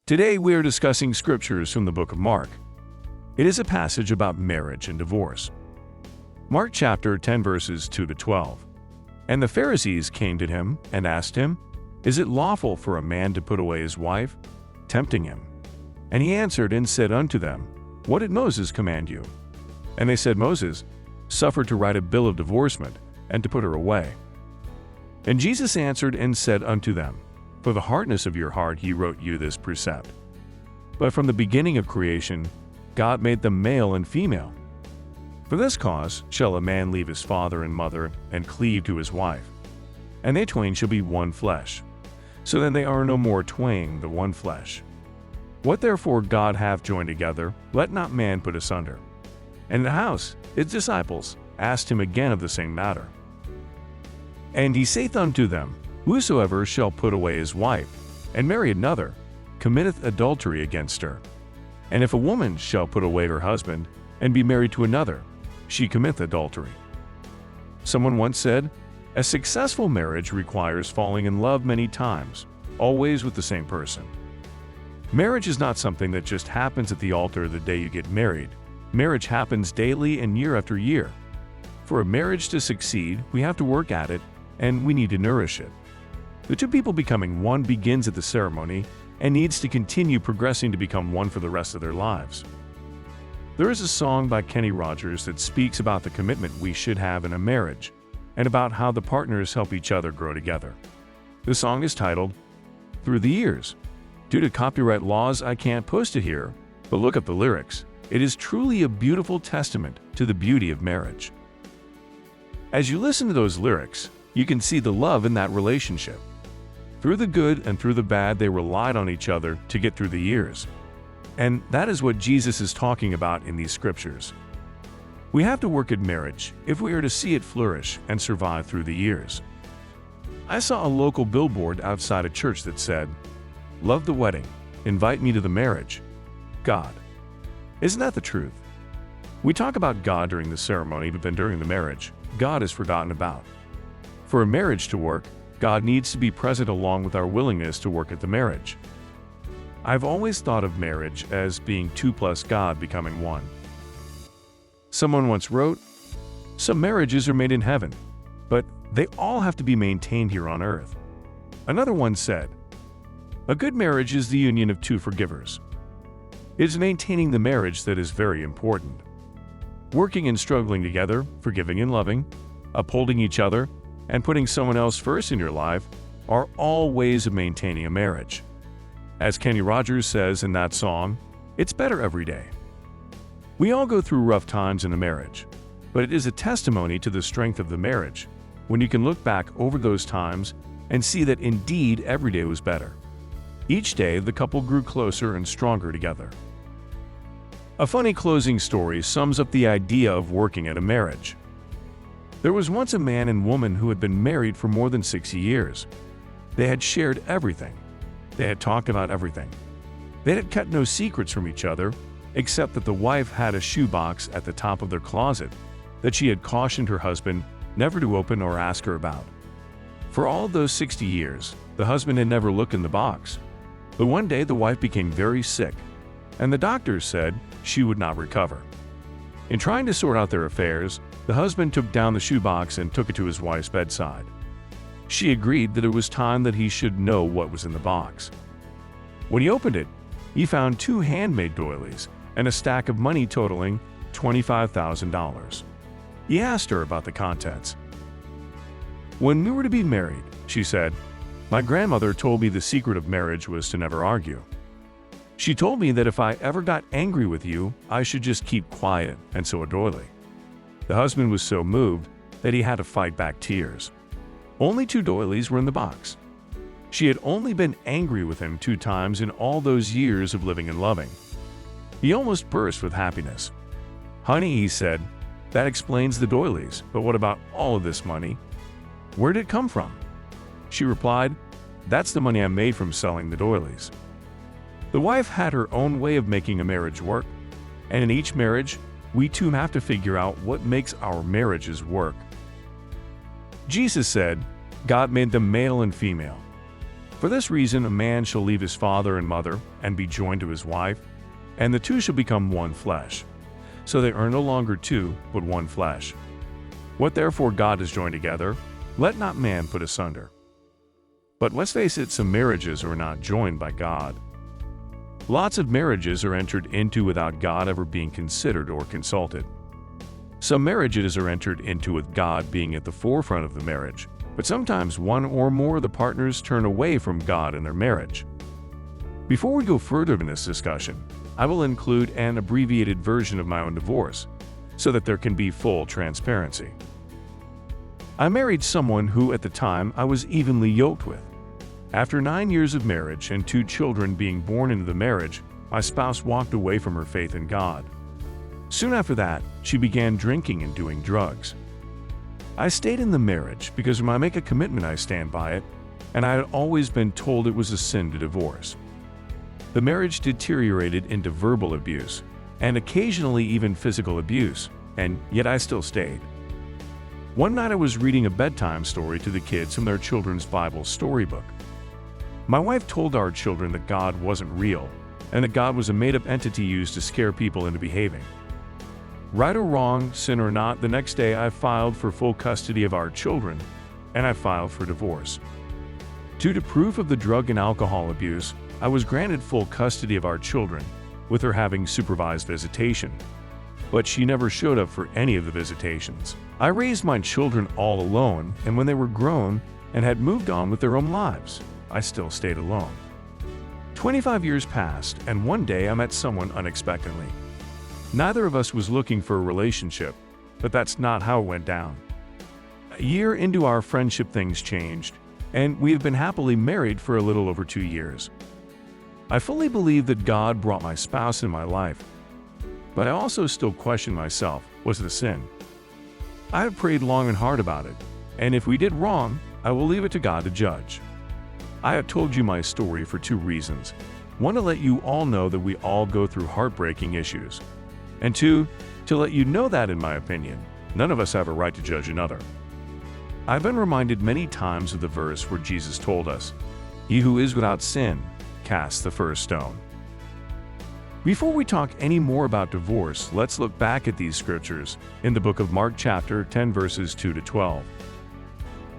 Today we are discussing scriptures from the book of Mark. It is a passage about marriage and divorce. Mark chapter 10 verses 2 to 12. And the Pharisees came to him and asked him, Is it lawful for a man to put away his wife? Tempting him. And he answered and said unto them, What did Moses command you? And they said, Moses suffered to write a bill of divorcement, and to put her away. And Jesus answered and said unto them, For the hardness of your heart he wrote you this precept. But from the beginning of creation, God made them male and female. For this cause shall a man leave his father and mother, and cleave to his wife, and they twain shall be one flesh. So then they are no more twain, the one flesh. What therefore God hath joined together, let not man put asunder. And in the house his disciples asked him again of the same matter. And he saith unto them, Whosoever shall put away his wife, and marry another, committeth adultery against her. And if a woman shall put away her husband, and be married to another, she committeth adultery. Someone once said, A successful marriage requires falling in love many times, always with the same person. Marriage is not something that just happens at the altar the day you get married. Marriage happens daily and year after year. For a marriage to succeed, we have to work at it, and we need to nourish it. The two people becoming one begins at the ceremony and needs to continue progressing to become one for the rest of their lives. There is a song by Kenny Rogers that speaks about the commitment we should have in a marriage and about how the partners help each other grow together. The song is titled, Through the Years. Due to copyright laws, I can't post it here, but look up the lyrics. It is truly a beautiful testament to the beauty of marriage. As you listen to those lyrics, you can see the love in that relationship. Through the good and through the bad, they relied on each other to get through the years. And that is what Jesus is talking about in these scriptures. We have to work at marriage if we are to see it flourish and survive through the years. I saw a local billboard outside a church that said, Love the wedding, invite me to the marriage. God. Isn't that the truth? We talk about God during the ceremony, but then during the marriage, God is forgotten about. For a marriage to work, God needs to be present along with our willingness to work at the marriage. I've always thought of marriage as being two plus God becoming one. Someone once wrote, Some marriages are made in heaven, but they all have to be maintained here on earth. Another one said, A good marriage is the union of two forgivers. It is maintaining the marriage that is very important. Working and struggling together, forgiving and loving, upholding each other, and putting someone else first in your life are all ways of maintaining a marriage. As Kenny Rogers says in that song, it's better every day. We all go through rough times in a marriage, but it is a testimony to the strength of the marriage when you can look back over those times and see that indeed every day was better. Each day the couple grew closer and stronger together. A funny closing story sums up the idea of working at a marriage. There was once a man and woman who had been married for more than 60 years. They had shared everything. They had talked about everything. They had cut no secrets from each other, except that the wife had a shoebox at the top of their closet that she had cautioned her husband never to open or ask her about. For all those 60 years, the husband had never looked in the box. But one day the wife became very sick, and the doctors said she would not recover. In trying to sort out their affairs, the husband took down the shoebox and took it to his wife's bedside. She agreed that it was time that he should know what was in the box. When he opened it, he found 2 handmade doilies and a stack of money totaling $25,000. He asked her about the contents. When we were to be married, she said, my grandmother told me the secret of marriage was to never argue. She told me that if I ever got angry with you, I should just keep quiet and sew a doily. The husband was so moved that he had to fight back tears. Only 2 doilies were in the box. She had only been angry with him 2 times in all those years of living and loving. He almost burst with happiness. Honey, he said, that explains the doilies, but what about all of this money? Where did it come from? She replied, that's the money I made from selling the doilies. The wife had her own way of making a marriage work, and in each marriage, we too have to figure out what makes our marriages work. Jesus said, God made them male and female. For this reason, a man shall leave his father and mother and be joined to his wife, and the two shall become one flesh. So they are no longer two, but one flesh. What therefore God has joined together, let not man put asunder. But let's face it, some marriages are not joined by God. Lots of marriages are entered into without God ever being considered or consulted. Some marriages are entered into with God being at the forefront of the marriage, but sometimes one or more of the partners turn away from God in their marriage. Before we go further in this discussion, I will include an abbreviated version of my own divorce, so that there can be full transparency. I married someone who at the time I was evenly yoked with. After 9 years of marriage and 2 children being born into the marriage, my spouse walked away from her faith in God. Soon after that, she began drinking and doing drugs. I stayed in the marriage because when I make a commitment I stand by it, and I had always been told it was a sin to divorce. The marriage deteriorated into verbal abuse, and occasionally even physical abuse, and yet I still stayed. One night I was reading a bedtime story to the kids from their children's Bible storybook. My wife told our children that God wasn't real, and that God was a made-up entity used to scare people into behaving. Right or wrong, sin or not, the next day I filed for full custody of our children, and I filed for divorce. Due to proof of the drug and alcohol abuse, I was granted full custody of our children, with her having supervised visitation. But she never showed up for any of the visitations. I raised my children all alone, and when they were grown and had moved on with their own lives, I still stayed alone. 25 years passed, and one day I met someone unexpectedly. Neither of us was looking for a relationship, but that's not how it went down. A year into our friendship, things changed, and we have been happily married for a little over 2 years. I fully believe that God brought my spouse in my life, but I also still question myself, was it a sin? I have prayed long and hard about it, and if we did wrong, I will leave it to God to judge. I have told you my story for 2 reasons. 1, to let you all know that we all go through heartbreaking issues, and 2, to let you know that, in my opinion, none of us have a right to judge another. I've been reminded many times of the verse where Jesus told us, "He who is without sin, cast the first stone." Before we talk any more about divorce, let's look back at these scriptures in the book of Mark chapter 10 verses 2 to 12.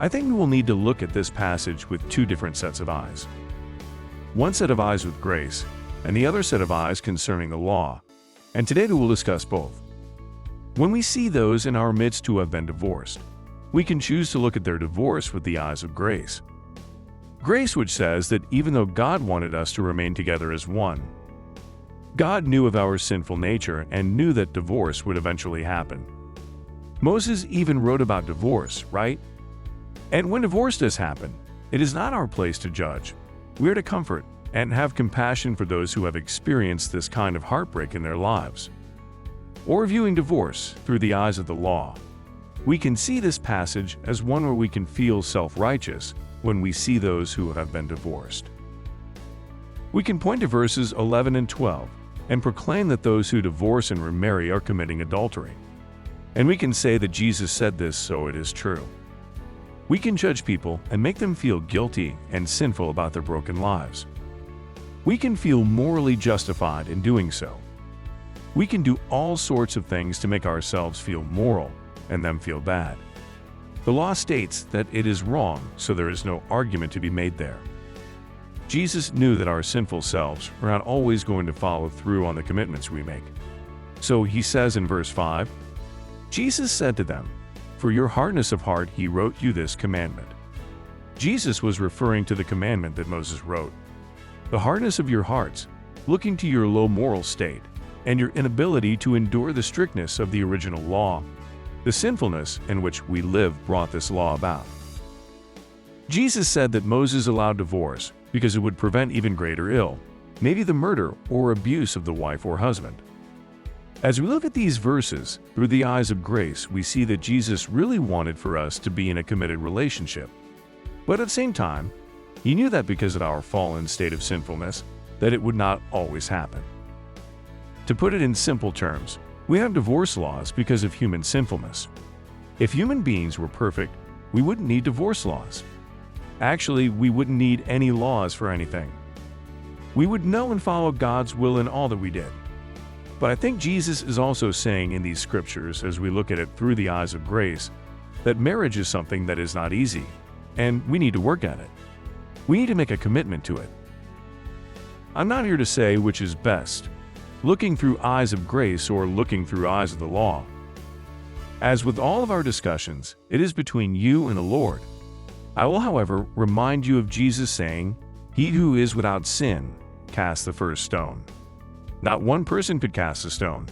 I think we will need to look at this passage with 2 different sets of eyes. One set of eyes with grace, and the other set of eyes concerning the law. And today we will discuss both. When we see those in our midst who have been divorced, we can choose to look at their divorce with the eyes of grace. Grace, which says that even though God wanted us to remain together as one, God knew of our sinful nature and knew that divorce would eventually happen. Moses even wrote about divorce, right? And when divorce does happen, it is not our place to judge. We are to comfort and have compassion for those who have experienced this kind of heartbreak in their lives. Or viewing divorce through the eyes of the law, we can see this passage as one where we can feel self-righteous when we see those who have been divorced. We can point to verses 11 and 12 and proclaim that those who divorce and remarry are committing adultery. And we can say that Jesus said this, so it is true. We can judge people and make them feel guilty and sinful about their broken lives. We can feel morally justified in doing so. We can do all sorts of things to make ourselves feel moral and them feel bad. The law states that it is wrong, so there is no argument to be made there. Jesus knew that our sinful selves are not always going to follow through on the commitments we make. So he says in verse 5, Jesus said to them, "For your hardness of heart he wrote you this commandment." Jesus was referring to the commandment that Moses wrote. The hardness of your hearts, looking to your low moral state, and your inability to endure the strictness of the original law, the sinfulness in which we live brought this law about. Jesus said that Moses allowed divorce because it would prevent even greater ill, maybe the murder or abuse of the wife or husband. As we look at these verses through the eyes of grace, we see that Jesus really wanted for us to be in a committed relationship. But at the same time, he knew that because of our fallen state of sinfulness, that it would not always happen. To put it in simple terms, we have divorce laws because of human sinfulness. If human beings were perfect, we wouldn't need divorce laws. Actually, we wouldn't need any laws for anything. We would know and follow God's will in all that we did. But I think Jesus is also saying in these scriptures, as we look at it through the eyes of grace, that marriage is something that is not easy, and we need to work at it. We need to make a commitment to it. I'm not here to say which is best, looking through eyes of grace or looking through eyes of the law. As with all of our discussions, it is between you and the Lord. I will, however, remind you of Jesus saying, "He who is without sin, cast the first stone." Not one person could cast a stone.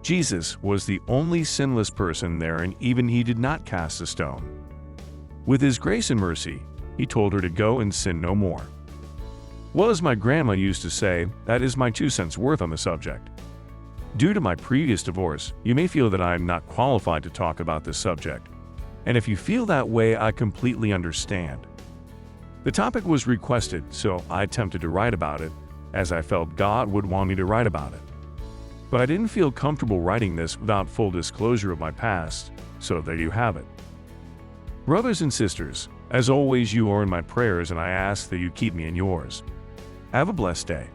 Jesus was the only sinless person there, and even he did not cast a stone. With his grace and mercy, he told her to go and sin no more. Well, as my grandma used to say, that is my 2 cents worth on the subject. Due to my previous divorce, you may feel that I am not qualified to talk about this subject. And if you feel that way, I completely understand. The topic was requested, so I attempted to write about it, as I felt God would want me to write about it. But I didn't feel comfortable writing this without full disclosure of my past, so there you have it. Brothers and sisters, as always, you are in my prayers, and I ask that you keep me in yours. Have a blessed day.